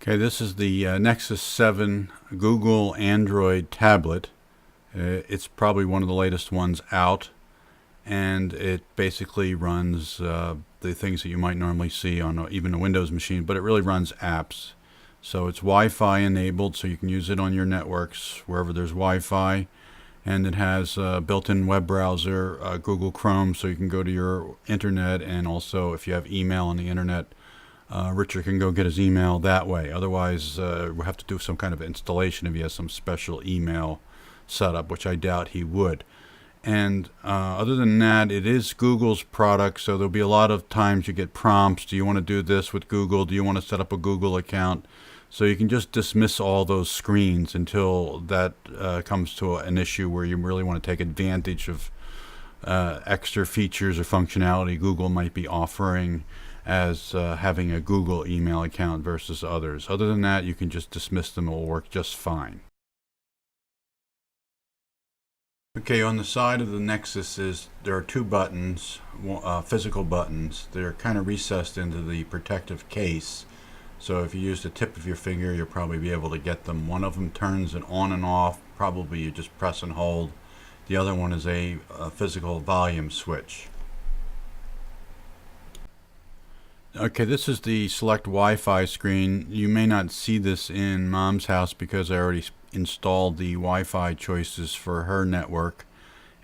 Okay, this is the Nexus 7 Google Android tablet. It's probably one of the latest ones out, and it basically runs the things that you might normally see on even a Windows machine, but it really runs apps. So it's Wi-Fi enabled, so you can use it on your networks wherever there's Wi-Fi, and it has a built-in web browser, Google Chrome, so you can go to your internet, and also if you have email on the internet, Richard can go get his email that way. Otherwise, we'll have to do some kind of installation if he has some special email setup, which I doubt he would. And other than that, it is Google's product, so there'll be a lot of times you get prompts. Do you want to do this with Google? Do you want to set up a Google account? So you can just dismiss all those screens until that comes to an issue where you really want to take advantage of extra features or functionality Google might be offering as having a Google email account versus others. Other than that, you can just dismiss them. It will work just fine. Okay, on the side of the Nexus there are two buttons, physical buttons. They're kind of recessed into the protective case. So if you use the tip of your finger, you'll probably be able to get them. One of them turns it on and off. Probably you just press and hold. The other one is a physical volume switch. Okay, this is the select Wi-Fi screen. You may not see this in Mom's house because I already installed the Wi-Fi choices for her network,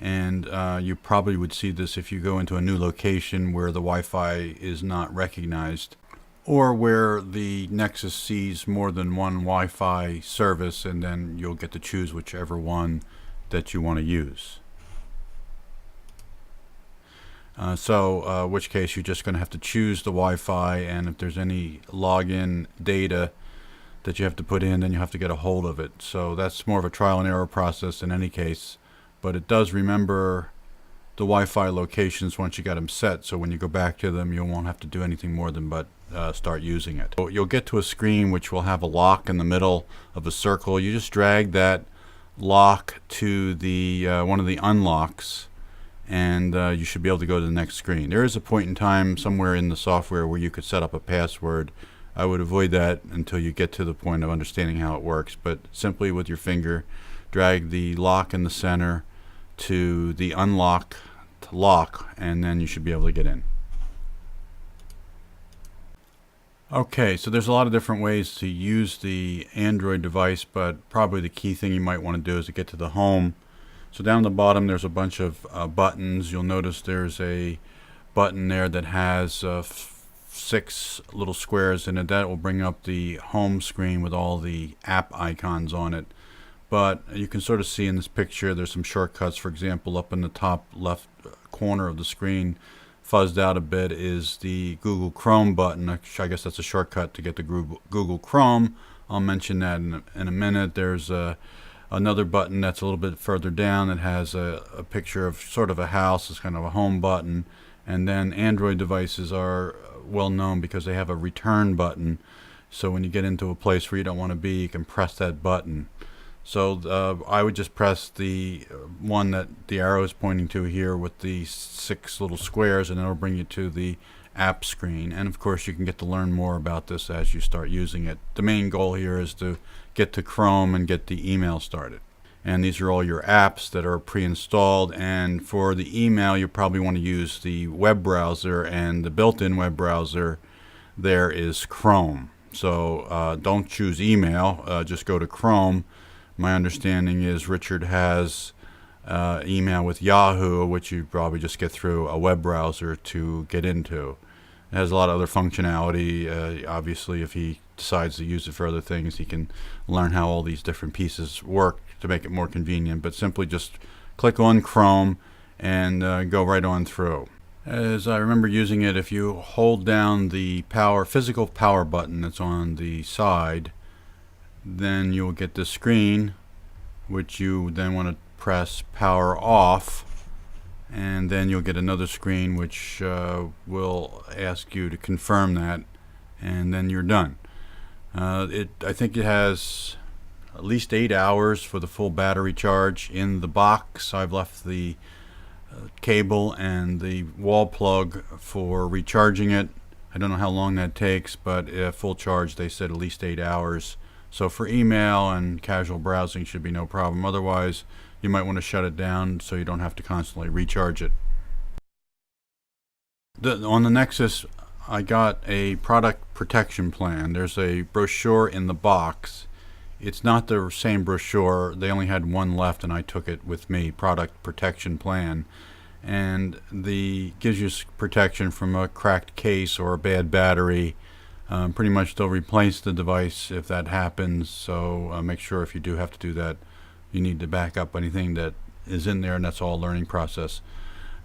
and you probably would see this if you go into a new location where the Wi-Fi is not recognized, or where the Nexus sees more than one Wi-Fi service, and then you'll get to choose whichever one that you want to use. Which case you're just going to have to choose the Wi-Fi, and if there's any login data that you have to put in, then you have to get a hold of it. So that's more of a trial and error process in any case, but it does remember the Wi-Fi locations once you got them set, so when you go back to them you won't have to do anything more than but start using it. So you'll get to a screen which will have a lock in the middle of a circle. You just drag that lock to the one of the unlocks, and you should be able to go to the next screen. There is a point in time somewhere in the software where you could set up a password. I would avoid that until you get to the point of understanding how it works, but simply with your finger drag the lock in the center to the unlock to lock, and then you should be able to get in. Okay, so there's a lot of different ways to use the Android device, but probably the key thing you might want to do is to get to the home. So down the bottom there's a bunch of buttons. You'll notice there's a button there that has 6 little squares in it. That will bring up the home screen with all the app icons on it. But you can sort of see in this picture there's some shortcuts. For example, up in the top left corner of the screen, fuzzed out a bit, is the Google Chrome button. I guess that's a shortcut to get to Google Chrome. I'll mention that in a minute. There's another button that's a little bit further down that has a picture of sort of a house. It's kind of a home button. And then Android devices are well known because they have a return button. So when you get into a place where you don't want to be, you can press that button. So I would just press the one that the arrow is pointing to here with the 6 little squares, and it'll bring you to the app screen. And of course you can get to learn more about this as you start using it. The main goal here is to get to Chrome and get the email started. And these are all your apps that are pre-installed, and for the email you probably want to use the web browser, and the built-in web browser there is Chrome. So don't choose email, just go to Chrome. My understanding is Richard has email with Yahoo, which you probably just get through a web browser to get into. It has a lot of other functionality. Obviously, if he decides to use it for other things, he can learn how all these different pieces work to make it more convenient. But simply just click on Chrome and go right on through. As I remember using it, if you hold down the physical power button that's on the side, then you'll get this screen, which you then want to press power off, and then you'll get another screen which will ask you to confirm that, and then you're done. I think it has at least 8 hours for the full battery charge. In the box I've left the cable and the wall plug for recharging it. I don't know how long that takes, but full charge they said at least 8 hours. So for email and casual browsing should be no problem. Otherwise, you might want to shut it down so you don't have to constantly recharge it. On the Nexus, I got a product protection plan. There's a brochure in the box. It's not the same brochure. They only had one left and I took it with me, product protection plan. And the gives you protection from a cracked case or a bad battery. Pretty much they'll replace the device if that happens, so make sure if you do have to do that, you need to back up anything that is in there, and that's all a learning process.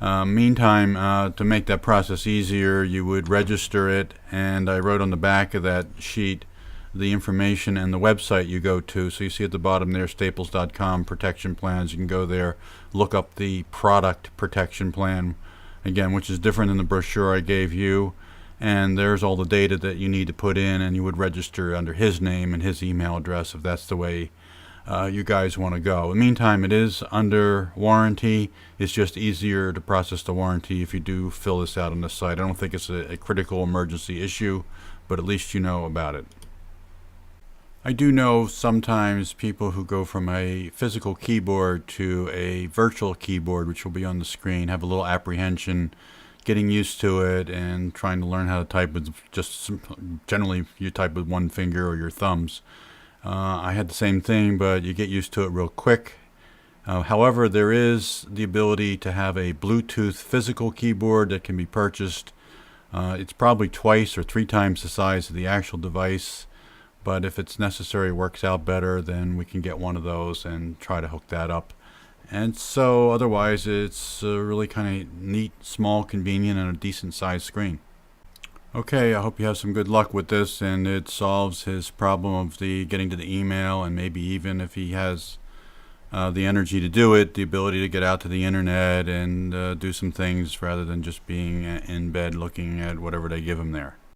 Meantime, to make that process easier, you would register it, and I wrote on the back of that sheet the information and the website you go to. So you see at the bottom there, staples.com, protection plans. You can go there, look up the product protection plan, again, which is different than the brochure I gave you. And there's all the data that you need to put in, and you would register under his name and his email address if that's the way you guys want to go. In the meantime, it is under warranty. It's just easier to process the warranty if you do fill this out on the site. I don't think it's a critical emergency issue, but at least you know about it. I do know sometimes people who go from a physical keyboard to a virtual keyboard, which will be on the screen, have a little apprehension getting used to it and trying to learn how to type with just generally you type with one finger or your thumbs. I had the same thing, but you get used to it real quick. However, there is the ability to have a Bluetooth physical keyboard that can be purchased. It's probably twice or 3 times the size of the actual device. But if it's necessary, it works out better, then we can get one of those and try to hook that up. And so otherwise, it's really kind of neat, small, convenient, and a decent sized screen. Okay, I hope you have some good luck with this and it solves his problem of the getting to the email, and maybe even if he has the energy to do it, the ability to get out to the internet and do some things rather than just being in bed looking at whatever they give him there.